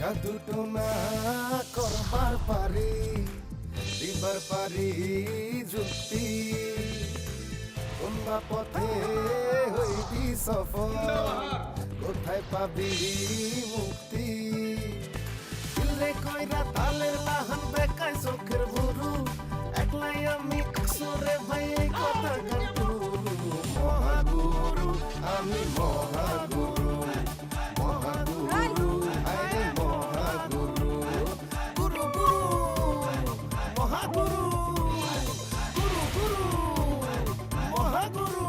জাদু টোনা করবার পারি দিবার পারি যুক্তি কোনবা পথে হইবি সফল কোথায় পাবি মুক্তি দিলে কইরা তালের লাহান বেকায় চোখের ভুরু একলাই আমি আসরে ভাই এই কথা গাইবো মহাগুরু আমি মহাগুরু মহাগুরু আরে মহাগুরু গুরু গুরু মহাগুরু গুরু গুরু মহাগুরু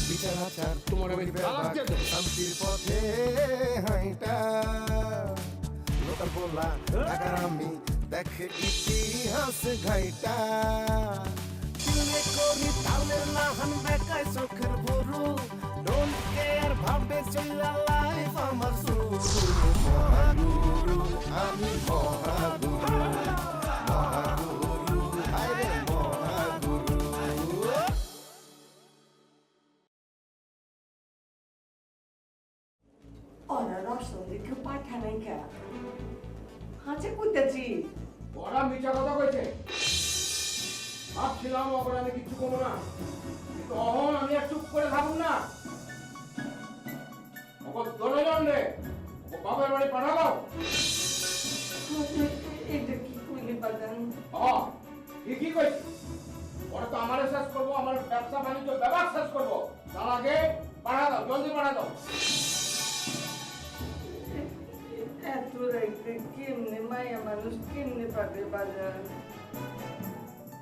বিচার আচার তোমার আমি তালাক দিয়ে দেব। শান্তির পথে হাইটা লোকাল বলা আগার আমি দেখে ইতিহাস ঘাইটা দিলে করি তালের লাহান বেকায় চোখের ভুরু ডোন্ট কেয়ার ভাবে চলা লাইফ আমার শুরু মহাগুরু আমি মহাগুরু মহাগুরু আরে Mahaguru Ora, nós somos de que o pai também quer. Hace কুইতেছি ওরা মিথ্যা কথা কইছে ভাবছিলাম ওপরে আমি কিছু করবো না কিন্তু অহন আমি আর চুপ করে থাকুন না ওকে দলজন রে ও বাবার বাড়ি পাঠাবো এটা কি কইলি বাজান ঠিকই কইছি ওরা তো আমারে শেষ করবো আমার ব্যবসা বাণিজ্য ব্যবহার শেষ করবো তার আগে পাঠা দাও জলদি পাঠা দাও এত রাইতে কেমনে মায়া মানুষ কেমনে পাবে বাজান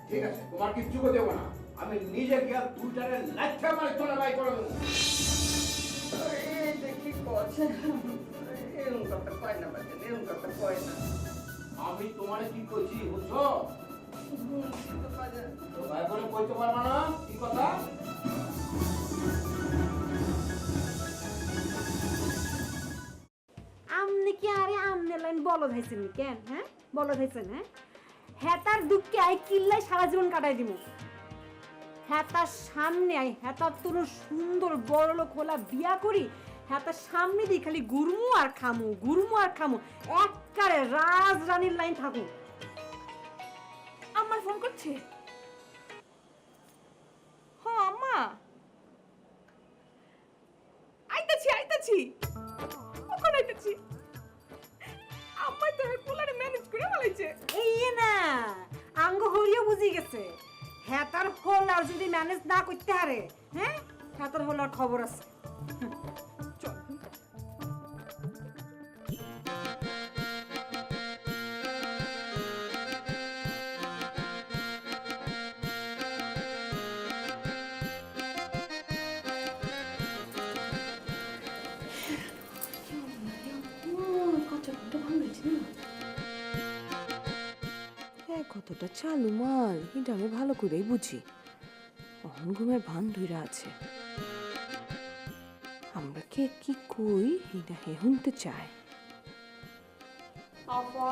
ঠিক আছে তোমার কিচ্ছু করতে দেবো না আমি নিজে গিয়ে দুটারে লাইটটা মারি তোলা বাই করে দেবো এটা কি করছে এরকম কথা কয় না বাজান এরকম কথা কয় না আমি তোমারে কি কইছি বুঝছো বাজান তো ভাই বলে কইতে পারবা না কি কথা আমনে কি আরে আমনে লাইন বলদ হইছেন কেন হ্যাঁ বলদ হইছেন হেতার দুঃখে আই কিল্লাই সারা জীবন কাটাই দিমু হেতার সামনে আই হেতার তোর সুন্দর বড় লোক হলা বিয়া করি হেতার সামনে দিয়ে খালি গুরমু আর খামু এককারে রাজরানীর লাইন থাকু আমার ফোন করছে হ্যাঁ আম্মা আইতাছি কখন আইতাছি আম্মা তো কুলারে ম্যানেজ করে বলাইছে এই না আঙ্গ হরিও বুঝি গেছে হেতার হল আর যদি ম্যানেজ না করতে হারে হ্যাঁ হেতার হল আর খবর আছে চল কতটা চালু মাল এটা আমি ভালো করেই বুঝি অহন ঘুমের ভান ধইরা আছে আমরা কে কি কই এটা হে শুনতে চায় আপা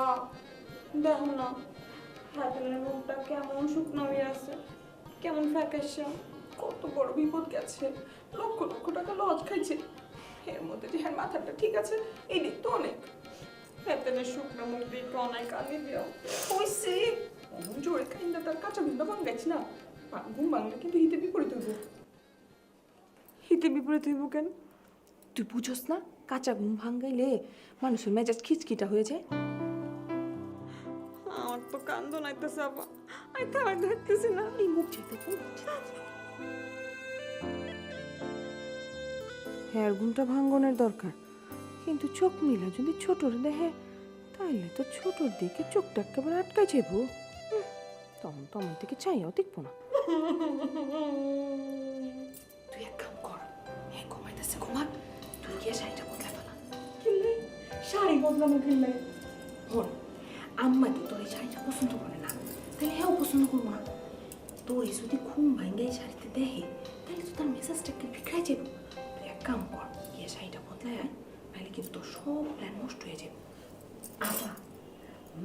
দেখো না হাতের মুখটা কেমন শুকনো হয়ে আছে কেমন ফ্যাকাশে কত বড় বিপদ গেছে লক্ষ লক্ষ টাকা লজ খাইছে এর মধ্যে যে হ্যাঁ মাথাটা ঠিক আছে এই দিক তো অনেক হাতের শুকনো মুখ দিয়ে অনেক কালি দিও হইছে জোরে কাইন্দা তার কাঁচা বিন্দা ভাঙাইছি না ঘুম ভাঙলে কিন্তু হিতে বিপরীত হইব কেন তুই বুঝোস না কাঁচা ঘুম ভাঙ্গাইলে মানুষের মেজাজ খিচখিটা হয়ে যায় আমার তো কান্দন আইতেছে আপা আমি তো আর ধরতেছি না এই মুখ যেতে হ্যাঁ ঘুমটা ভাঙ্গনের দরকার কিন্তু চোখ মিলা যদি ছোটর দেখে তাইলে তো ছোটর দিকে চোখটা একেবারে আটকাই যাবো তখন তো আমার দিকে চাইও দেখবো না তুই এক কাম কর হ্যাঁ ঘুমাইতেছে ঘুমাক তুই গিয়ে শাড়িটা বদলাই ফেলা কিনলে শাড়ি বদলামো কিনলে হল আম্মা তো তোর এই শাড়িটা পছন্দ করে না তাহলে হ্যাঁ পছন্দ করবো না তোর এই যদি ঘুম ভাঙ্গে এই শাড়িতে দেখে তাহলে তো তার মেসেজটাকে বিখরাই যাবো তুই এক কাম কর গিয়ে শাড়িটা বদলাই আয় নাহলে কিন্তু তোর সব প্ল্যান নষ্ট হয়ে যাবে আপা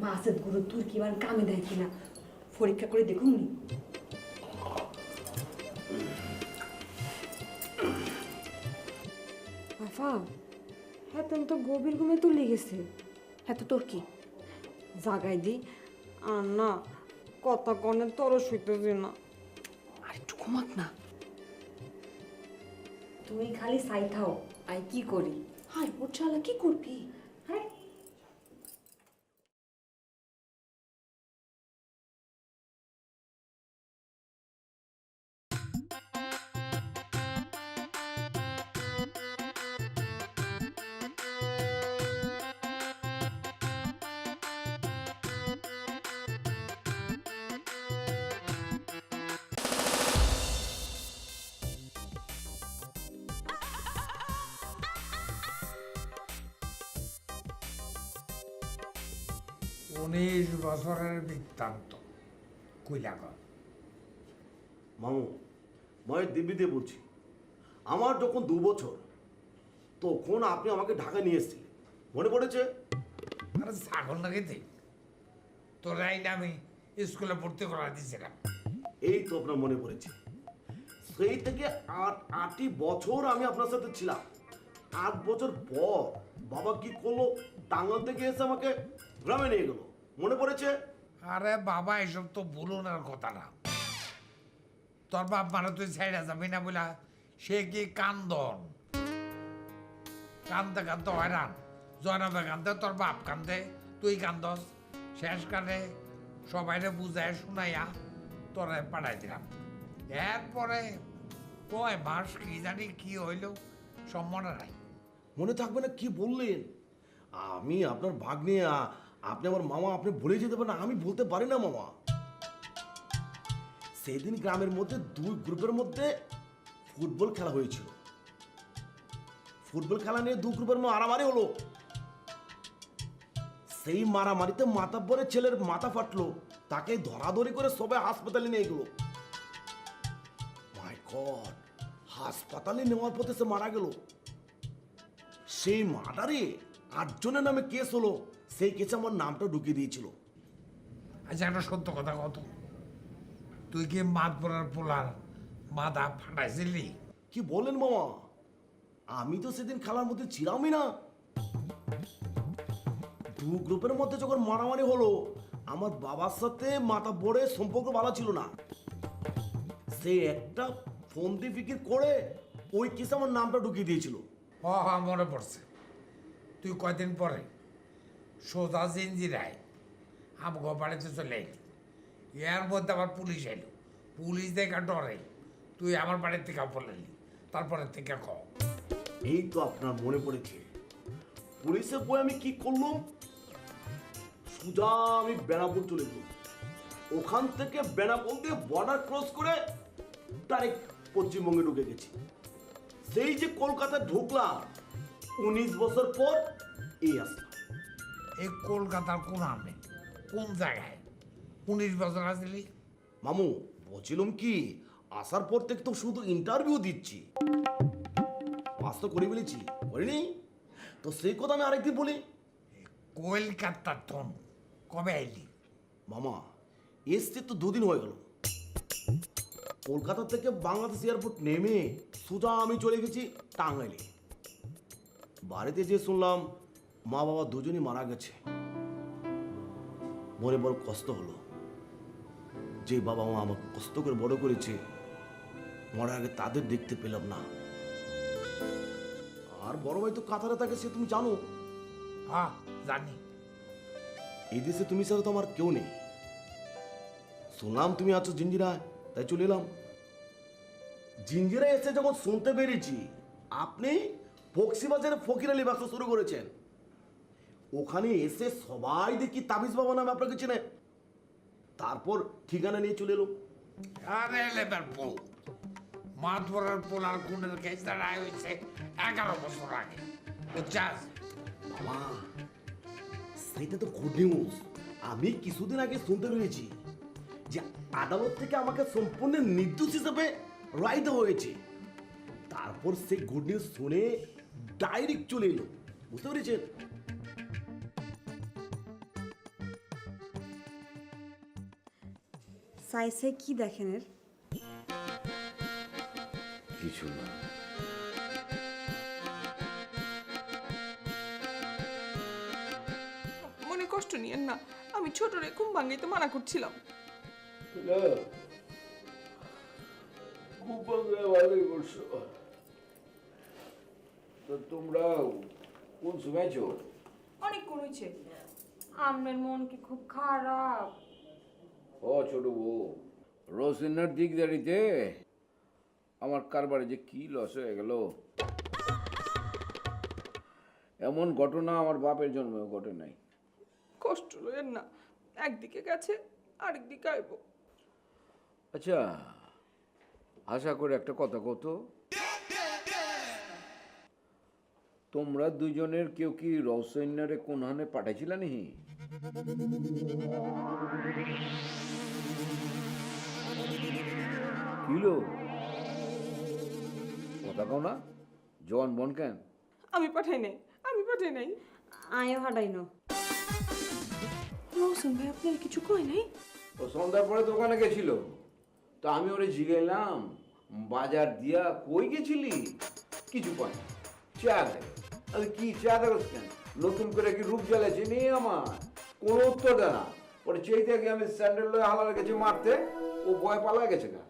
মাছের গুরু তুই কি বার কামে দেয় কিনা পরীক্ষা করে দেখুন নি আফা হ্যাঁ তুমি তো গভীর ঘুমে তুলে গেছে। হ্যাঁ তো তোর কি? জাগাই দি আর না কথা কনে তরস হইতেছি না। আর একটু ঘুমাক না। তুমি খালি সাই থাও আই কি করি। হাই ওর চালা কি করবি? হ্যাঁ উনিশ বছরের বৃত্তান্ত কইলাগর। মামু মায়ের দিব্যিতে বলছি, আমার যখন 2 বছর তখন আপনি আমাকে ঢাকায় নিয়ে এসেছিলেন, মনে পড়েছে? আরে ছাগল নাকি তুই? তোরাই না আমি স্কুলে ভর্তি করা দিয়েছিলাম। এই তো আপনার মনে পড়েছে। সেই থেকে 8টি বছর আমি আপনার সাথে ছিলাম। 8 বছর পর বাবা কি করলো, টাঙ্গাল থেকে এসে আমাকে গ্রামে নিয়ে গেল, মনে পড়েছে? আরে বাবা এসব তো ভুলুনের কথা না। তোর বাপ মানে তুই ছেড়ে যাবি না বলা সে কি কান্দন, কান্দতে কান্দতে হয়রান। জয়নবে কান্দে, তোর বাপ কান্দে, তুই কান্দস। শেষকালে সবাইরে বুঝায় শুনাইয়া তোরে পাঠাই দিলাম। এরপরে কয় মাস কি জানি কি হইল সব মনে নাই। মনে থাকবে না কি বললেন? আমি আপনার ভাগ্নে, আপনি আমার মামা, আপনি ভুলে যেতে পারেন, আমি বলতে পারি না মামা। সেদিন গ্রামের মধ্যে 2 গ্রুপের মধ্যে ফুটবল খেলা হয়েছিল। ফুটবল খেলা নিয়ে 2 গ্রুপের মধ্যে মারামারি হলো। সেই মারামারিতে মাতাব্বরের ছেলের মাথা ফাটলো, তাকে ধরাধরি করে সবাই হাসপাতালে নিয়ে গেল। মাই গড, হাসপাতালে নেওয়ার পথে সে মারা গেল। সেই মার্ডারে 8 জনের নামে কেস হলো, সেই কেসে আমার নামটা ঢুকিয়ে দিয়েছিল। আচ্ছা একটা সত্য কথা কত, তুই কি মাত পড়ার পোলার মাথা ফাটাইছিলি? কি বলেন মামা, আমি তো সেদিন খেলার মধ্যে ছিলামই না। 2 গ্রুপের মধ্যে যখন মারামারি হলো, আমার বাবার সাথে মাতাব্বরের সম্পর্ক ভালো ছিল না। সে একটা ফোন দিয়ে ফিকির করে ওই কেসে আমার নামটা ঢুকিয়ে দিয়েছিল। হ্যাঁ মনে পড়ছে। তুই কয়দিন পরে সোজা জিঞ্জিরায় আমগো বাড়িতে চলে এলি। এর মধ্যে আবার পুলিশ এলো, পুলিশ দেখা ডরে তুই আমার বাড়ির থেকে পড়লি। তারপরে থেকে ক এই তো আপনার মনে পড়েছে। পুলিশের বই আমি কি করলাম, সোজা আমি বেনাপোল চলে গেলাম। ওখান থেকে বেনাপোল দিয়ে বর্ডার ক্রস করে ডাইরেক্ট পশ্চিমবঙ্গে ঢুকে গেছি। সেই যে কলকাতায় ঢুকলাম, 19 বছর পর এই আসলাম। এই কলকাতার কোন আনে কোন জায়গায় 19 বছর আসলি? মামু বলছিলাম কি, আসার পর থেকে তো শুধু ইন্টারভিউ দিচ্ছি, পাস তো করে ফেলেছি, করিনি তো। সেই কথা আমি আরেকদিন বলি। কলকাতার তন কবে আইলি? মামা এসছে তো 2 দিন হয়ে গেল। কলকাতা থেকে বাংলাদেশ এয়ারপোর্ট নেমে সোজা আমি চলে গেছি টাঙ্গাইলে। বাড়িতে যে শুনলাম মা বাবা দুজনই মারা গেছে, মনে বড় কষ্ট হলো। যে বাবা মা আমাকে কষ্ট করে বড় করেছে, মরার আগে তাদের দেখতে পেলাম না। আর বড় ভাই তো কাতারে থাকে, সে তুমি জানো। হ্যাঁ জানি। এই দেশে তুমি ছাড়া তো আমার কেউ নেই। শুনলাম তুমি আছো জিঞ্জিরায়, তাই চলে এলাম। জিঞ্জিরায় এসে যখন শুনতে পেরেছি আপনি বক্সিবাজারে ফকির আলী ব্যবসা শুরু করেছেন, ওখানে এসে সবাই দেখি তাবিজ বাবা নামে আপনাকে চেনে। তারপর ঠিকানা নিয়ে চলে এলো। আরে লেবার বউ, মাত পড়ার পোলার খুনের কেস দাঁড়ায় হয়েছে 11 বছর আগে, বুঝছাস? বাবা সেইটা তো গুড নিউজ। আমি কিছুদিন আগে শুনতে পেরেছি যে আদালত থেকে আমাকে সম্পূর্ণ নির্দোষ হিসেবে রায় দেওয়া হয়েছে। তারপর সেই গুড নিউজ শুনে ডাইরেক্ট চলে এলো, বুঝতে পেরেছেন? সাইসে কি দেখেন এর? কিছু না। নিয়েন না, আমি ছোটরে ঘুম ভাঙাইতে মানা করছিলাম। খুব ভালোই করছো। তো তোমরা কোন শুনেছো? অনেকক্ষণ হয়েছে। আমার মন কি খুব খারাপ? ও ছোট বউ, রোশনের দিক দাঁড়িতে আমার কারবারে যে কি লস হয়ে গেল। এমন ঘটনা আমার বাপের জন্মেও ঘটে নাই। কষ্ট লইয়েন না, একদিকে গেছে আরেকদিকে আইব। আচ্ছা, আশা করে একটা কথা কত, তোমরা দুজনের কেউ কি রসইনারে কোনহানে পাঠাইছিলা নি? কিলো কথা কও না, জওয়ান বন কেন? আমি পাঠাই নাই, আমি পাঠাই নাই। আয়ও হাঁটাইনো। রোশন ভাই আপনার কিছু কয় নাই? ও সন্ধ্যার পরে দোকানে গেছিল, তো আমি ওরে জিগাইলাম বাজার দিয়া কই গেছিলি, কিছু পাই না, চা দেয়। আরে কি চা দেবস কেন, নতুন করে কি রূপ জ্বালাইছে নেই আমার, কোনো উত্তর দেয় না। পরে চেয়ে থেকে আমি স্যান্ডেল লয়ে হালার গেছি মারতে, ও ভয় পালা গেছে না।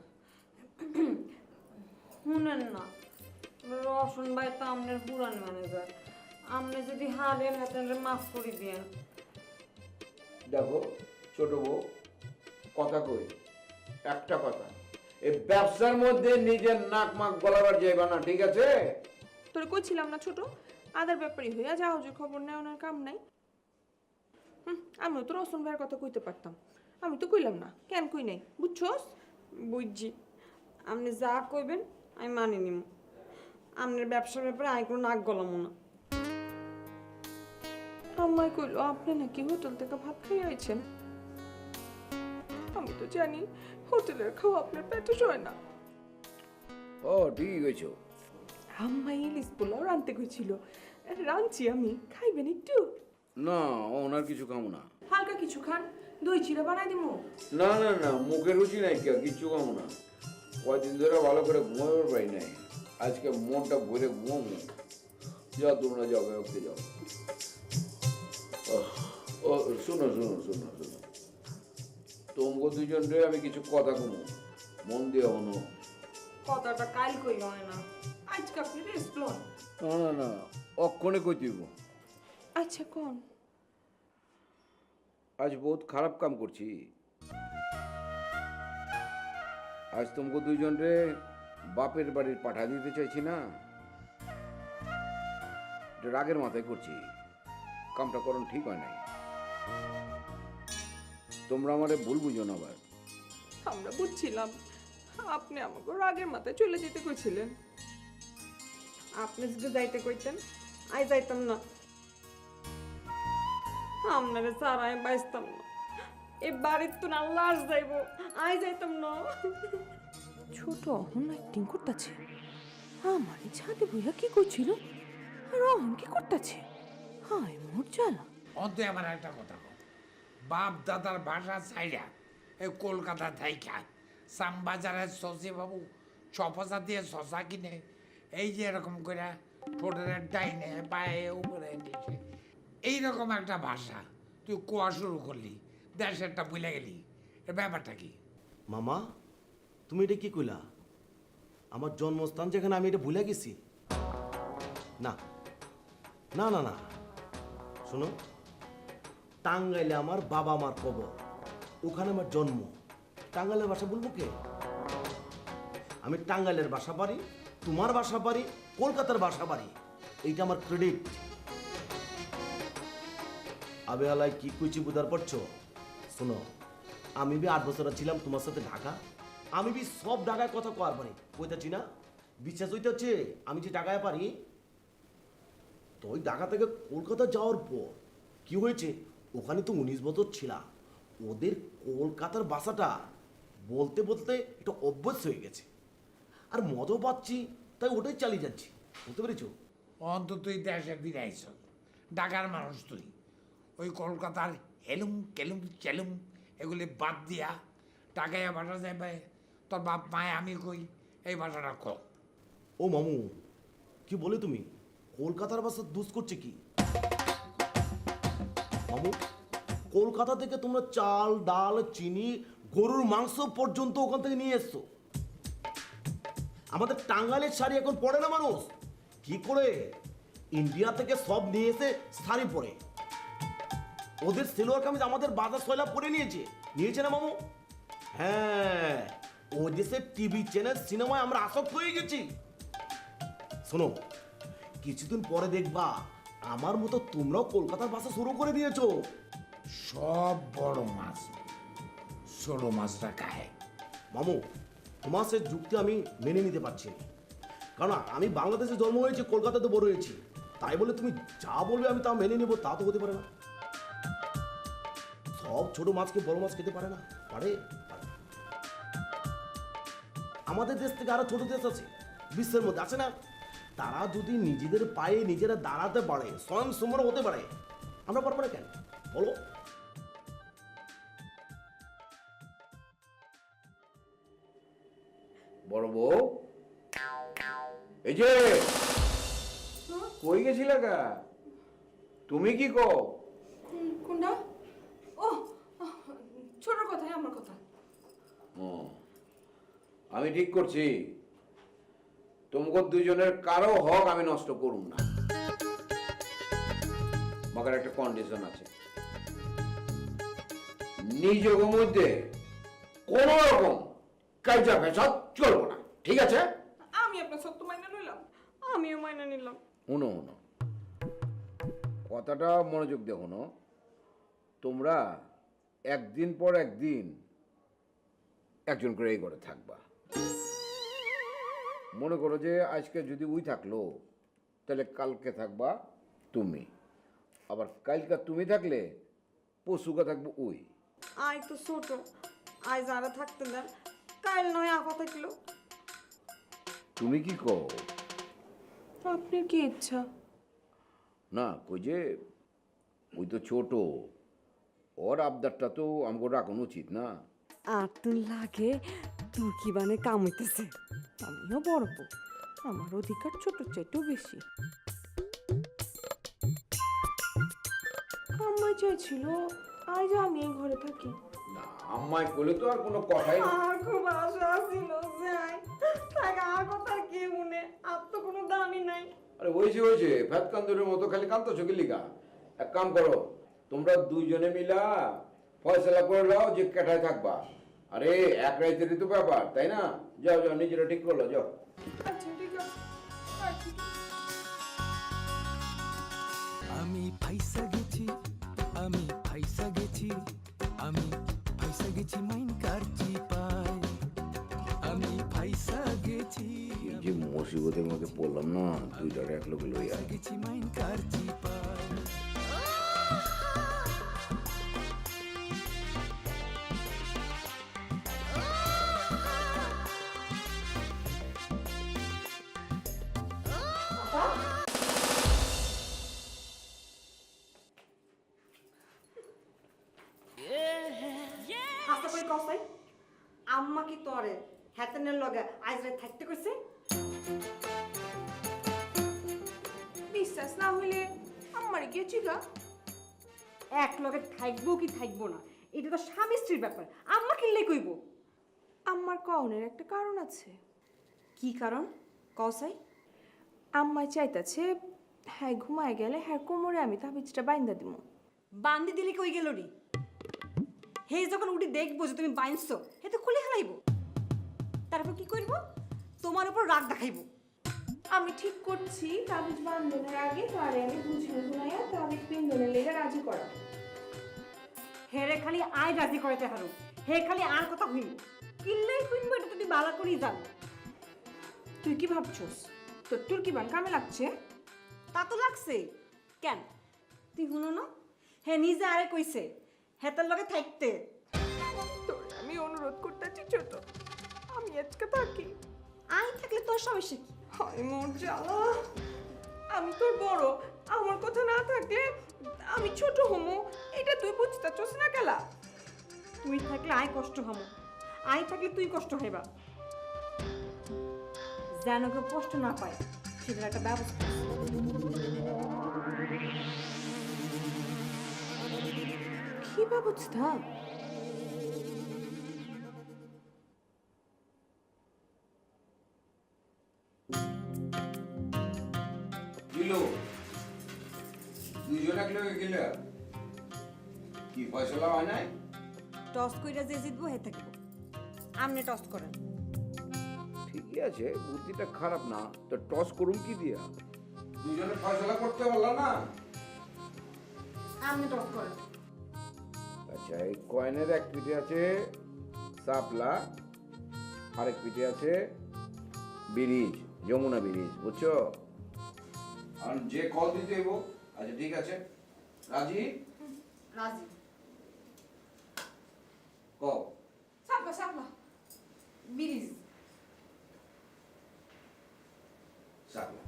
শুনেন না, রোশন ভাই তো আপনার পুরান ম্যানেজার, আপনি যদি হারেন আপনারা মাফ করে দিয়েন। দেখো ছোট বউ, কথা কই, একটা কথা, এই ব্যবসার মধ্যে নিজের নাক মাক গলাবার যাইবা না, ঠিক আছে? তোরে কইছিলাম না ছোট, আদার ব্যাপারই হইয়া জাহাজের খবর নেওয়ার কাম নাই। আমিও তো রোশন ভাইয়ের কথা কইতে পারতাম, আমি তো কইলাম না। কেন কই নাই বুঝছস? বুঝছি, আপনি যা কইবেন আমি মানি নিব। আপনার ব্যবসার ব্যাপারে আমি কোনো নাক গলামো না। আমায় কইলো আপনি নাকি হোটেল থেকে ভাত খাইয়ে আইছেন। আমি তো জানি হোটেলের খাওয়া আপনার পেটে হয় না। ও ঠিক হয়েছ। আম্মা ইলিশ পোলাও রানতে কইছিল, রাঁধছি আমি, খাইবেন একটু? না, ওনার কিছু খাবো না। হালকা কিছু খান, দই চিড়া বানাই দিমু। না না না, মুখের রুচি নাই, কে কিচ্ছু খাবো না। কয়দিন ধরে ভালো করে ঘুমাবার পাই নাই, আজকে মনটা ভরে ঘুমাবো। যাও তোমরা যাও, ব্যবস্থা যাও। ও শোনো শোনো শোনো শোনো, তোমাকে দুজনরে আমি কিছু কথা কমু, মন দিয়ে হনো। কথাটা কাল কই হয় না। আজকে আপনি রেস্ট লন। না না না, অক্ষণে কই দিব। আচ্ছা কোন? আজ বহুত খারাপ কাম করছি। আজ তোমাকে দুইজনরে বাপের বাড়ির পাঠা দিতে চাইছি না, এটা রাগের মাথায় করছি। কামটা করণ ঠিক হয় নাই, তোমরা আমারে ভুল বুঝো না। আবার আমরা বুঝছিলাম আপনি আমাকে রাগের মাথায় চলে যেতে কইছিলেন। আপনি যদি যাইতে কইতেন আই যাইতাম না, আপনারে ছাড়া আমি বাঁচতাম না। এই বাড়ির তো না লাশ যাইব, আই যাইতাম না। ছোট অহন অ্যাক্টিং করতেছে, আমার ছাদে বইয়া কি করছিল আর অহন কি করতেছে? হায় মোর জ্বালা। অন্ত আমার একটা কথা কও, বাপ দাদার ভাষা চাইরা এই কলকাতা থাইকা শ্যামবাজারের শশী বাবু চপসা দিয়ে শশা কিনে এই যে এরকম করে ঠোঁটের ডাইনে পায়ে উপরে নিচে এইরকম একটা ভাষা তুই কোয়া শুরু করলি, দেশেরটা ভুলে গেলি, এর ব্যাপারটা কি? মামা, তুমি এটা কি কইলা? আমার জন্মস্থান যেখানে, আমি এটা ভুলে গেছি? না না না না, শোনো, টাঙ্গাইলে আমার বাবা মার কবর, ওখানে আমার জন্ম। টাঙ্গাইলের ভাষা বলবো কে? আমি টাঙ্গাইলের ভাষা পারি, তোমার ভাষা পারি, কলকাতার ভাষা পারি, এইটা আমার ক্রেডিট। আবে আলাই কি কইছি বুঝার পারছো? শোনো, আমি বি 8 বছর ছিলাম তোমার সাথে ঢাকা, আমি বি সব ঢাকায় কথা কওয়ার পারি, কইতাছি না? বিশ্বাস হইতে হচ্ছে আমি যে ঢাকায় পারি। তো ওই ঢাকা থেকে কলকাতা যাওয়ার পর কি হয়েছে, ওখানে তো 19 বছর ছিলাম, ওদের কলকাতার ভাষাটা বলতে বলতে এটা অভ্যাস হয়ে গেছে, আর মজাও পাচ্ছি, তাই ওটাই চালিয়ে যাচ্ছি। বুঝতে পেরেছো? অন্ত তুই দেশে ফিরাইছ, ঢাকার মানুষ তুই, ওই কলকাতার হেলুম কেলুম চেলুম এগুলি বাদ দিয়া টাকায় ভাষা যাবে। তোর বাপ মায় আমি কই এই ভাষাটা ক। ও মামু, কি বলে তুমি? কলকাতার ভাষা দুষ করছে কি? মামু, কলকাতা থেকে তোমরা চাল ডাল চিনি গরুর মাংস পর্যন্ত ওখান থেকে নিয়ে এসছো। আমাদের টাঙ্গাইলের শাড়ি এখন পরে না মানুষ, কি করে ইন্ডিয়া থেকে সব নিয়ে এসে শাড়ি পরে। ওদের সেলোয়ার কামিজ আমাদের বাজার সয়লাভ করে নিয়েছে না মামু? হ্যাঁ, ওই দেশের টিভি চ্যানেল সিনেমায় আমরা আসক্ত হয়ে গেছি। শোনো, কিছুদিন পরে দেখবা আমার মতো তোমরাও কলকাতার ভাষা শুরু করে দিয়েছো। সব বড় মাছ ছোট মাছটা খায়। মামু, তোমার সে যুক্তি আমি মেনে নিতে পারছি না, কারণ আমি বাংলাদেশে জন্ম হয়েছি, কলকাতাতে বড় হয়েছি, তাই বলে তুমি যা বলবে আমি তা মেনে নেবো তা তো হতে পারে না। সব ছোট মাছকে বড় মাছ খেতে পারে না, পারে? পারে। আমাদের দেশ থেকে আরো ছোট দেশ আছে বিশ্বের মধ্যে, আছে না? তারা যদি নিজেদের পায়ে নিজেরা দাঁড়াতে পারে, স্বয়ং সম্পূর্ণ হতে পারে, আমরা পারবো না কেন বলো? বড় বউ, এই যে কই গেছিলা গা? তুমি কি কো? কোনটা? ও, ছোট কথাই আমার কথা। ও, আমি ঠিক করছি, তোমাকে দুইজনের কারো হক আমি নষ্ট করুম না, মগর একটা কন্ডিশন আছে। নিজের মধ্যে কোন রকম কাইজা পেশা চলবো না, ঠিক আছে? আমি আপনার সত্য মাইনা নিলাম, আমিও মাইনা নিলাম। উনো কথাটা মনোযোগ দেখো না, তোমরা একদিন পর একদিন একজন করে এই ঘরে থাকবা। মনে করো যে আজকে যদি উই থাকলো, তাহলে কালকে থাকবা তুমি, আবার কালকে তুমি থাকলে পশুকে থাকবো উই। আই তো ছোট, আই যারা থাকতে দেন, কাল নয় আফা থাকলো। তুমি কি কো? আপনার কি ইচ্ছা? না কই যে ওই তো ছোট, ওর আবদারটা তো আমাকে রাখুন উচিত না? আর তুই লাগে তুর্কি বানে কামাইতেছে, আমিও বড় বউ, আমার অধিকার ছোট চাইতেও বেশি। আম্মাই চাইছিল আজ আমি এই ঘরে থাকি। না, আম্মাই বলে তো আর কোনো কথাই না। আর খুব আশা ছিল যাই, তাকে আর কথা কে মনে, আর তো কোনো দামই নাই। আরে হয়েছে ফ্যাত কান্দুরের মতো খালি কান্ত চোখে লিখা। এক কাম করো, তোমরা দুইজনে মিলা ফয়সলা করে নাও যে কেটায় থাকবা। আরে এক রাইতেরই তো ব্যাপার, তাই না? যাও নিজেরা ঠিক করলো, যাও। আচ্ছা ঠিক আছে, আচ্ছা। আমি ফাইসা গেছি, আমি ফাইসা গেছি, আমি ফাইসা গেছি মাইন কারচি পায়, আমি ফাইসা গেছি, যে মুসিবতের মধ্যে পড়লাম না, দুইটার এক লোক লইয়া গেছি মাইন কারচি পায়। হাসতে করে কসাই আম্মা কি তরে হ্যাতেনের লগে আজ রাত থাকতে কইছে? বিশ্বাস না হইলে আমার গিয়ে চিগা। এক লগে থাকবো কি থাকবো না এটা তো স্বামী স্ত্রীর ব্যাপার, আম্মা কিনলে কইব? আমার কওনের একটা কারণ আছে। কি কারণ কসাই? আম্মাই চাইতাছে হ্যাঁ ঘুমায় গেলে হ্যাঁ কোমরে আমি তাবিজটা বাইন্দা দিমু। বান্দি দিলে কই গেল রে? হে যখন উঠি দেখবো যে তুমি বাইনছো, হে তো খুলে হালাইব, তারপর কি করব? তোমার উপর রাগ দেখাইব। আমি ঠিক করছি তাবিজ বান্ধনের আগে তারে আমি বুঝিয়ে শুনাইয়া তাবিজ বিন্ধনের লেগে রাজি করা। হেরে খালি আয় রাজি করাতে হারো, হে খালি আর কথা হইব, কিনলেই কিনবো এটা তুই বালা করেই জানো। তুই কি ভাবছস তোর তুর্কি বান কামে লাগছে? তা তো লাগছে কেন, তুই শুনো না? হে নিজে আরে কইছে হেতার লগে থাকতে। তোর আমি অনুরোধ করতেছি ছোট, আমি আজকে থাকি। আই থাকলে তোর সমস্যা কি? হায় মোর জ্বালা, আমি তোর বড়, আমার কথা না থাকলে আমি ছোট হমু, এটা তুই বুঝতেছস না কেলা? তুই থাকলে আয় কষ্ট হমো, আয় থাকলে তুই কষ্ট হইবা, যেন কেউ কষ্ট না পায় সেটার একটা ব্যবস্থা আছে। কি ব্যবস্থা? কিলো দুইজন এক লগে গেলে কি ফয়সলা হয় নাই? টস কইরা যে জিতবো হে থাকবো। আমনে টস করেন। ঠিকই আছে, বুদ্ধিটা খারাপ না, তো টস করুন কি দিয়া? দুইজনে ফয়সলা করতে পারলা না? আমনে টস করেন। আচ্ছা, এই কয়েনের এক পিঠে আছে সাপলা, আরেক পিঠে আছে ব্রিজ, যমুনা ব্রিজ, বুঝছো? আর যে কল দিতে হইব, আচ্ছা ঠিক আছে, রাজি? রাজি। কও। সাপলা সাপলা ব্রিজ। সাপলা।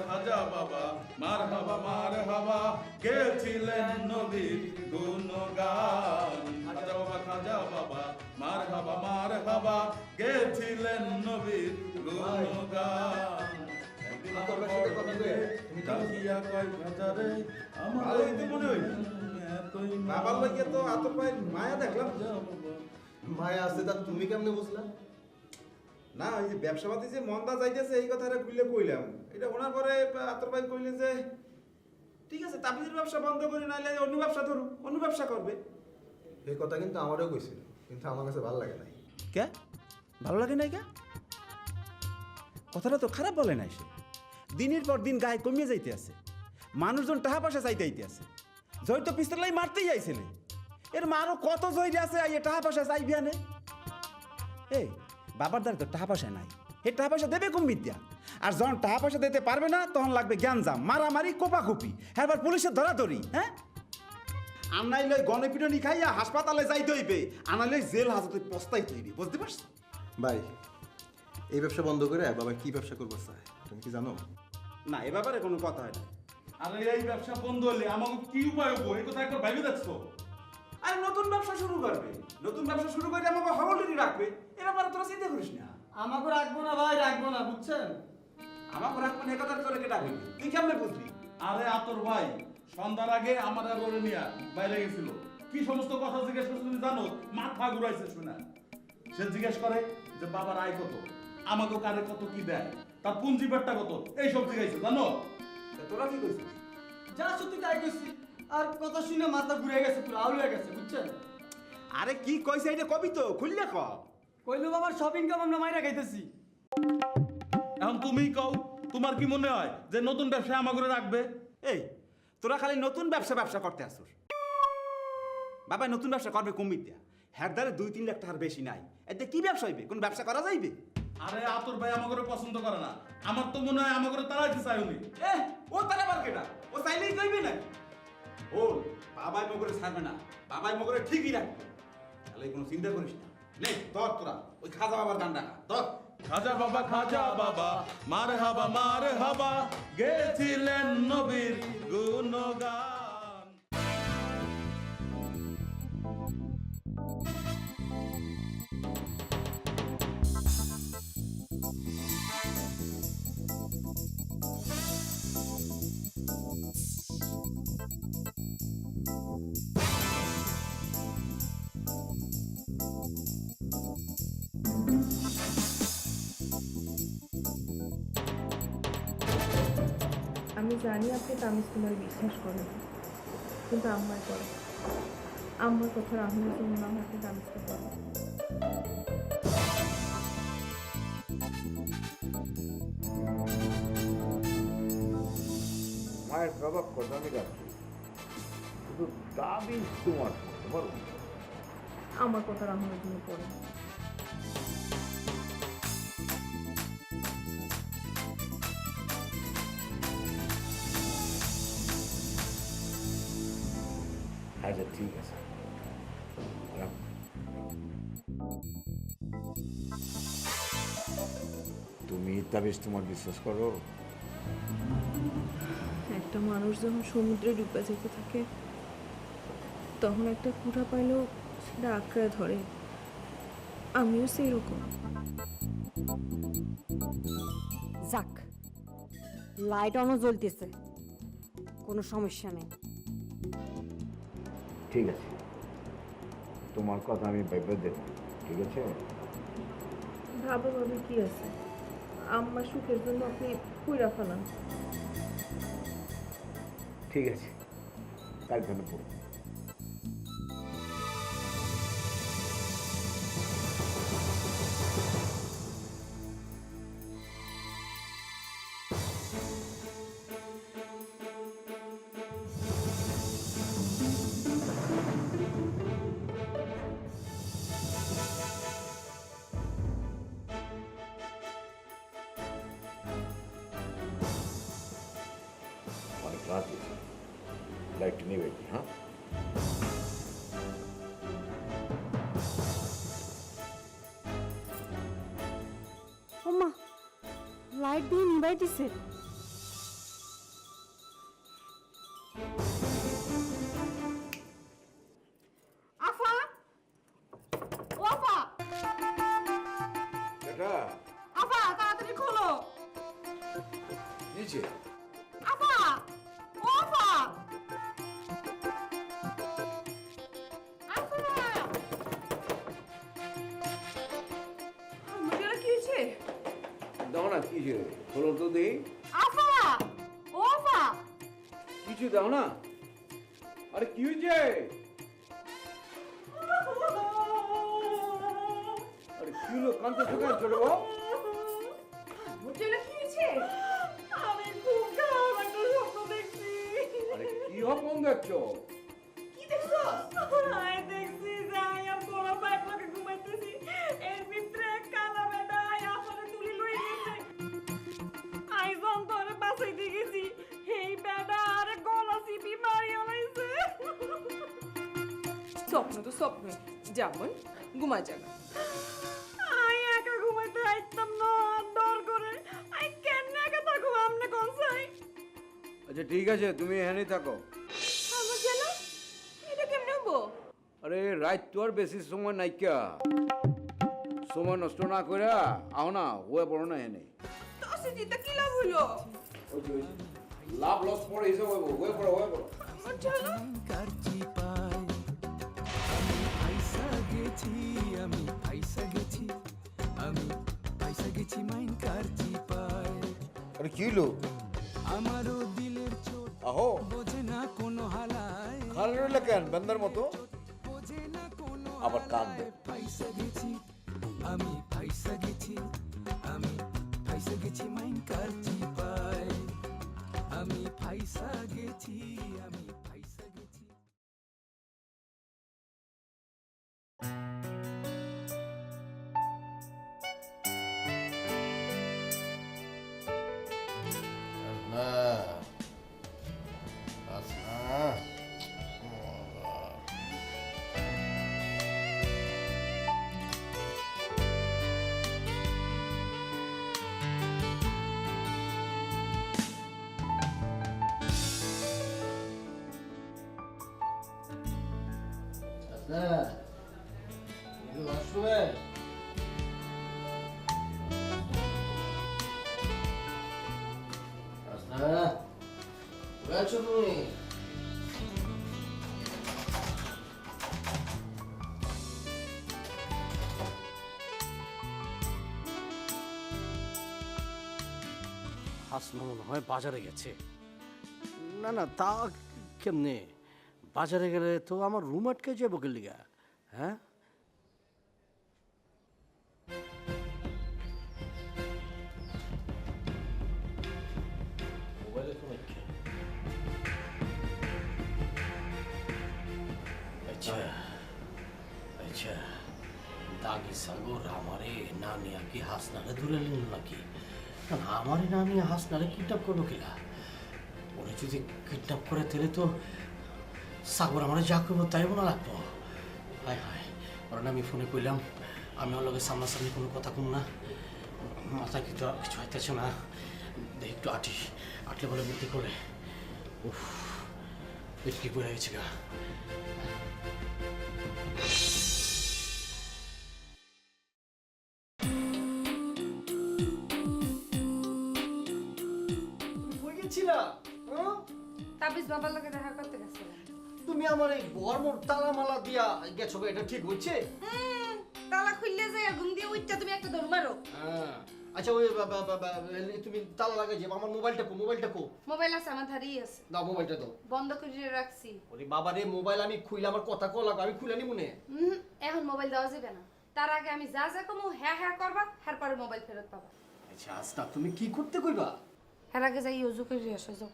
খাজা বাবা মার হাবা গেছিলেন নবীর গুণগান। খাজা বাবা মার হাবা গেছিলেন নবীর গুণগান। ডাকিয়া কয় খাজারে আমার মনে হইল বাবার লাগিয়ে তো আতর ভাইয়ের মায়া দেখলাম। মায়া আছে তা তুমি কেমনে বুঝলা? না, ওই যে ব্যবসাপাতি যে মন্দা যাইতেছে এই কথাটা খুললে কইলাম। এটা শোনার পরে আতর ভাই কইলে যে ঠিক আছে তাবিজের ব্যবসা বন্ধ করি, নাইলে অন্য ব্যবসা ধরু, অন্য ব্যবসা করবে। এই কথা কিন্তু আমারও কইছিল, কিন্তু আমার কাছে ভালো লাগে নাই। কে ভালো লাগে নাই? কে কথাটা তো খারাপ বলে নাই। সে দিনের পর দিন গায়ে কমিয়ে যাইতে আছে, মানুষজন টাকা পয়সা চাইতে আইতে আছে। জয় তো পিস্তলাই মারতেই আইছিল, এর মারও কত জয় আছে, আইয়ে টাকা পয়সা চাইবি আনে। এই বাবার দ্বারা তো টাকা পয়সা নাই, এ টাকা পয়সা দেবে কম বিদ্যা। আর যখন টাকা পয়সা দিতে পারবে না তখন লাগবে জ্ঞানজাম, মারামারি, কোপাকুপি, এবার পুলিশের ধরাধরি। হ্যাঁ, আনাইলে গণপিটনি খাইয়া হাসপাতালে যাইতে হইবে, আনাইলে জেল হাজতে পস্তাইতে হইবে, বুঝতে পারছো? ভাই, এই ব্যবসা বন্ধ করে বাবা কি ব্যবসা করবো চায় তুমি কি জানো? না, এ ব্যাপারে কোনো কথা হয় না। আরে এই ব্যবসা বন্ধ হলে আমাকে কি উপায় হবো এই কথা একবার ভাবি দেখছো? আর নতুন ব্যবসা শুরু করবে, নতুন ব্যবসা শুরু করে আমাকে হবলটি রাখবে, এ ব্যাপারে তোরা চিন্তা করিস না। আমাকে রাখবো না ভাই, রাখবো না, বুঝছেন? আমাকে রাখবেন এ কথা তোরা কেটা বলবি, তুই কেমনে বুঝলি? আরে আতর ভাই সন্ধ্যার আগে আমার বলে নিয়া বাইরে গেছিল, কি সমস্ত কথা জিজ্ঞেস করছে তুমি জানো? মাথা ঘুরাইছে শুনে। সে জিজ্ঞেস করে যে বাবার আয় কত, আমাকে কারে কত কি দেয়, তার পুঞ্জিবারটা কত, এইসব জিজ্ঞাসা জানো? তোরা কি কইছিস? যা সত্যি তাই করছি, আর কথা শুনে মাথা ঘুরে গেছে, পুরো আউল হয়ে গেছে, বুঝছেন? আরে কি কইছে এটা কবি তো খুললে ক। কইলো বাবার সব ইনকাম আমরা মাইরা খাইতেছি। এখন তুমি কও, তোমার কি মনে হয় যে নতুন ব্যবসা আমাকে রাখবে? এই তোরা খালি নতুন ব্যবসা করতে আসছিস। বাবা নতুন ব্যবসা করবে কমিট দেয়া, হ্যার দ্বারে 2-3 লাখ টাকার বেশি নাই, এতে কি ব্যবসা হইবে? কোন ব্যবসা করা যাইবে? আরে আতর ভাই আমাকে পছন্দ করে না, আমার তো মনে হয় আমাকে তাড়াইতে চাই উনি। ও তারা বার কেটা, ও চাইলেই কইবে না। ও বাবাই মগরে ছাড়বে না, বাবাই মগরে ঠিকই রাখবে, তাহলে কোনো চিন্তা করিস না। নে তোর তোরা ওই খাজা বাবার গান ডাকা তোর। খাজা বাবা মার হাবা গেছিলেন নবীর গুণগান। আমি জানি আপনি তামিজ তোমার বিশ্বাস করেন, কিন্তু আমার করে আমার কথা রাহুলের জন্য না আপনি তামিজটা করেন। মায়ের স্বভাব কথা আমি রাখছি, শুধু দাবি তোমার বলো। আমার কথা রাহুলের জন্য পড়েন। আচ্ছা ঠিক আছে, তুমি তাবিজ তোমার বিশ্বাস করো? একটা মানুষ যখন সমুদ্রে ডুবে যেতে থাকে তখন একটা কুড়া পাইলেও সেটা আঁকড়ে ধরে, আমিও সেই রকম। যাক, লাইট অনও জ্বলতেছে, কোনো সমস্যা নেই। ঠিক আছে, তোমার কথা আমি ভেবে দেব, ঠিক আছে? ভাবো ভাবি কি আছে, আম্মার সুখের জন্য আপনি পুইরা ফেলান। ঠিক আছে, কাল ফেলে পড়ো। অনেক রাত হয়েছে, লাইটটা নেবে কি? হ্যাঁ, ওমা, লাইট দিয়ে নিবাই দিছে। আফা, ও আফা, এটা আফা তাড়াতাড়ি খোলো। নিচে আফা, ও আফা, আফা, আম্মা কি হয়েছে? দাও না, কি যে হলো তো দেই। আফা, ও আফা, কিছু দাও না। আরে কি হয়েছে? আরে কি হলো, কানতে ছোট ছোট? বুঝলে কি হয়েছে? আমি খুব খারাপ একটা স্বপ্ন দেখছি। আরে কি হপন দেখছো? কি দেখছো? আয় দেখছি যে আমি আর বড় বাইক লগে ঘুমাইতেছি, এর ভিতরে কালা বেটা আফারে তুলি লই গেছে। আই যন্তরে বাঁচাইতে গেছি, এই বেটা আর গলা চিপি মারিয়া লাইছে। স্বপ্ন তো স্বপ্ন, যেমন ঘুমা যাবে। আই একা ঘুমাইতে আইতাম না, ডর করে। আই কেন একা থাকো, আমনে কোন চাই? আচ্ছা ঠিক আছে, তুমি এখানেই থাকো। আমার গেল এটা কেমনে হবো? আরে রাত তো আর বেশি সময় নাইকা, সময় নষ্ট না করে আও না, হয়ে পড়ো না এনে। দশে জিতে কি লাভ হলো? লাভ লস পরে হিসাব হয়ে পড়ো, হয়ে পড়ো। আমার চলো। কার চিপায় আমি ফাইসা গেছি, আমি ফাইসা গেছি, আমি ফাইসা গেছি মাইন কার চিপায়। আরে কি হলো? আমারও দিলের চোট আহো, বোঝে না কোনো হালায়, খালি রইলে কেন বান্দার মতো? বোঝে না কোনো আবার কাঁদবে। ফাইসা গেছি, আমি ফাইসা গেছি, আমি ফাইসা গেছি মাইন কার চিপায়, আমি ফাইসা গেছি, আমি ফাইসা গেছি। হাসনা মনে হয় বাজারে গেছে। না না, তা কেমনে? বাজারে গেলে তো আমার রুম আটকে যাবো কে লিগা? হ্যাঁ, মোবাইলে ফোন আছে। আচ্ছা আচ্ছা, দাগি সাগর আমারে না নিয়া কি হাসনারে দূরে নিল নাকি? আমারে না নিয়ে হাসনারে কিডন্যাপ করবো কিলা? ওরা যদি কিডন্যাপ করে তাহলে তো সাগর আমার যা করবো তাই মনে লাগবো। হায় হায়, ওরা আমি ফোনে কইলাম আমি ওর লগে সামনাসামনি কোনো কথা কম না, মাথায় কিছু কিছু হইতেছে না। দেখ একটু আটলে বলে বুদ্ধি করে। উফ, পেট কি পড়ে গেছে গা। দিচ্ছিলা? হ্যাঁ? তাবিজ বাবার লগে দেখা করতে গেছিলাম। তুমি আমার এই বর্মর তালামালা দিয়া গেছো গো, এটা ঠিক হচ্ছে? তালা খুললে যায় ঘুম দিয়ে উঠটা তুমি একটা দৌড় মারো। হ্যাঁ। আচ্ছা ওই তুমি তালা লাগাই যে আমার মোবাইলটা কো। মোবাইল আছে আমার ধারেই আছে, দাও মোবাইলটা দাও। বন্ধ করে রাখছি। ওরে বাবা রে, মোবাইল আমি খুইলে আমার কথা কো লাগবে, আমি খুলে নিমু নে। এখন মোবাইল দেওয়া যাবে না, তার আগে আমি যা যা কমু হ্যাঁ হ্যাঁ করবা, হ্যাঁ পরে মোবাইল ফেরত পাবা। আচ্ছা আস্তা, তুমি কি করতে কইবা? এর আগে যাই ওযু করে আসো যাও।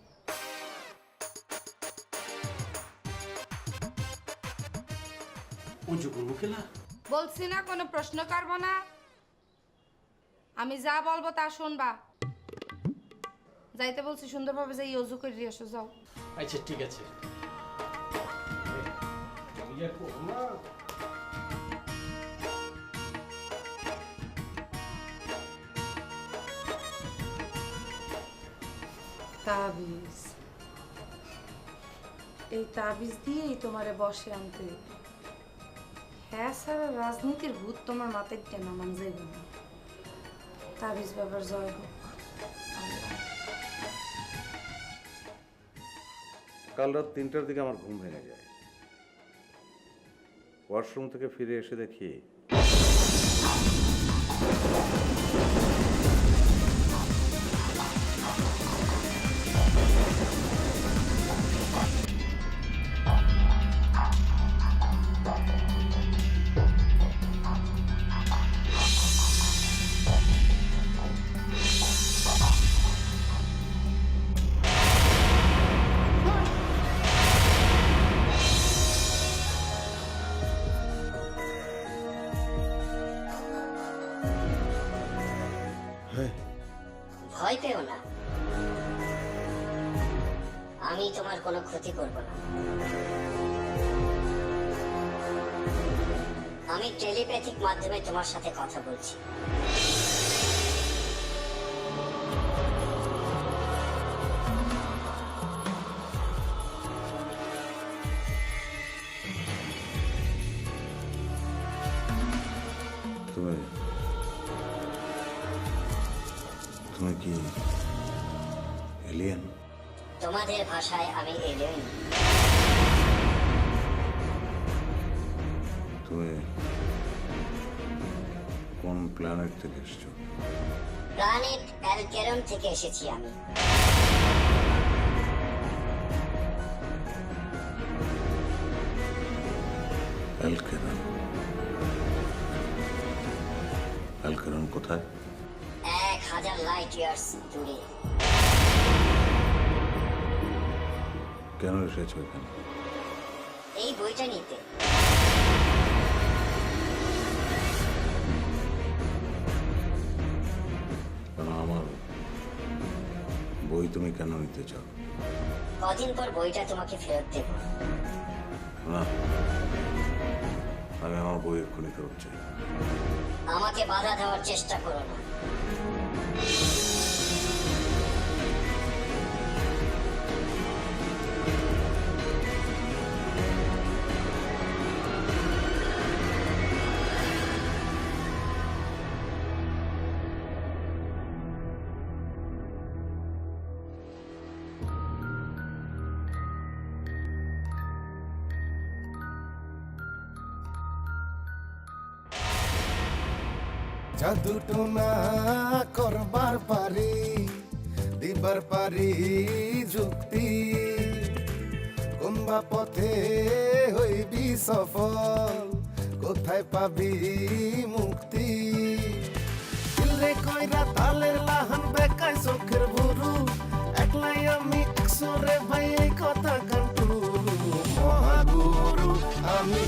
ওযু করবো কেলা? বলছি না কোনো প্রশ্ন করবো না, আমি যা বলবো তা শুনবা। যাইতে বলছি সুন্দরভাবে যাই ওযু করে আসো যাও। আচ্ছা ঠিক আছে। তাবিজ, এই তাবিজ দিয়েই তোমারে বসে আনতে। হ্যাঁ স্যার, রাজনীতির ভূত তোমার মাথায় টেনা মান যাইবে না। তাবিজ বাবার জয় হোক। কাল রাত 3টার দিকে আমার ঘুম ভেঙে যায়। ওয়াশরুম থেকে ফিরে এসে দেখি ভয় পেও না, আমি তোমার কোনো ক্ষতি করব না। আমি টেলিপ্যাথিক মাধ্যমে তোমার সাথে কথা বলছি। তুমি কি এলিয়েন? তোমাদের ভাষায় আমি এলিয়েন। তুমি কোন প্ল্যানেট থেকে এসছো? প্ল্যানেট অ্যালকেরন থেকে এসেছি আমি। অ্যালকেরন? অ্যালকেরন কোথায়? 1000 লাইট ইয়ার্স দূরে। কেন এসেছো এখানে? এই বইটা নিতে। কেন আমার বই তুমি কেন নিতে চাও? কদিন পর বইটা তোমাকে ফেরত দেব। না, আমি আমার বই এক্ষুনি ফেরত চাই। আমাকে বাধা দেওয়ার চেষ্টা করো না। জাদু টোনা করবার পারি, দিবার পারি যুক্তি, কোনবা পথে হইবি সফল, কোথায় পাবি মুক্তি। দিলরে কইরা তালের লাহান বেকায় চোখের ভুরু, একলাই আমি 100 রে ভাই এই কথা কান্টু। মহাগুরু আমি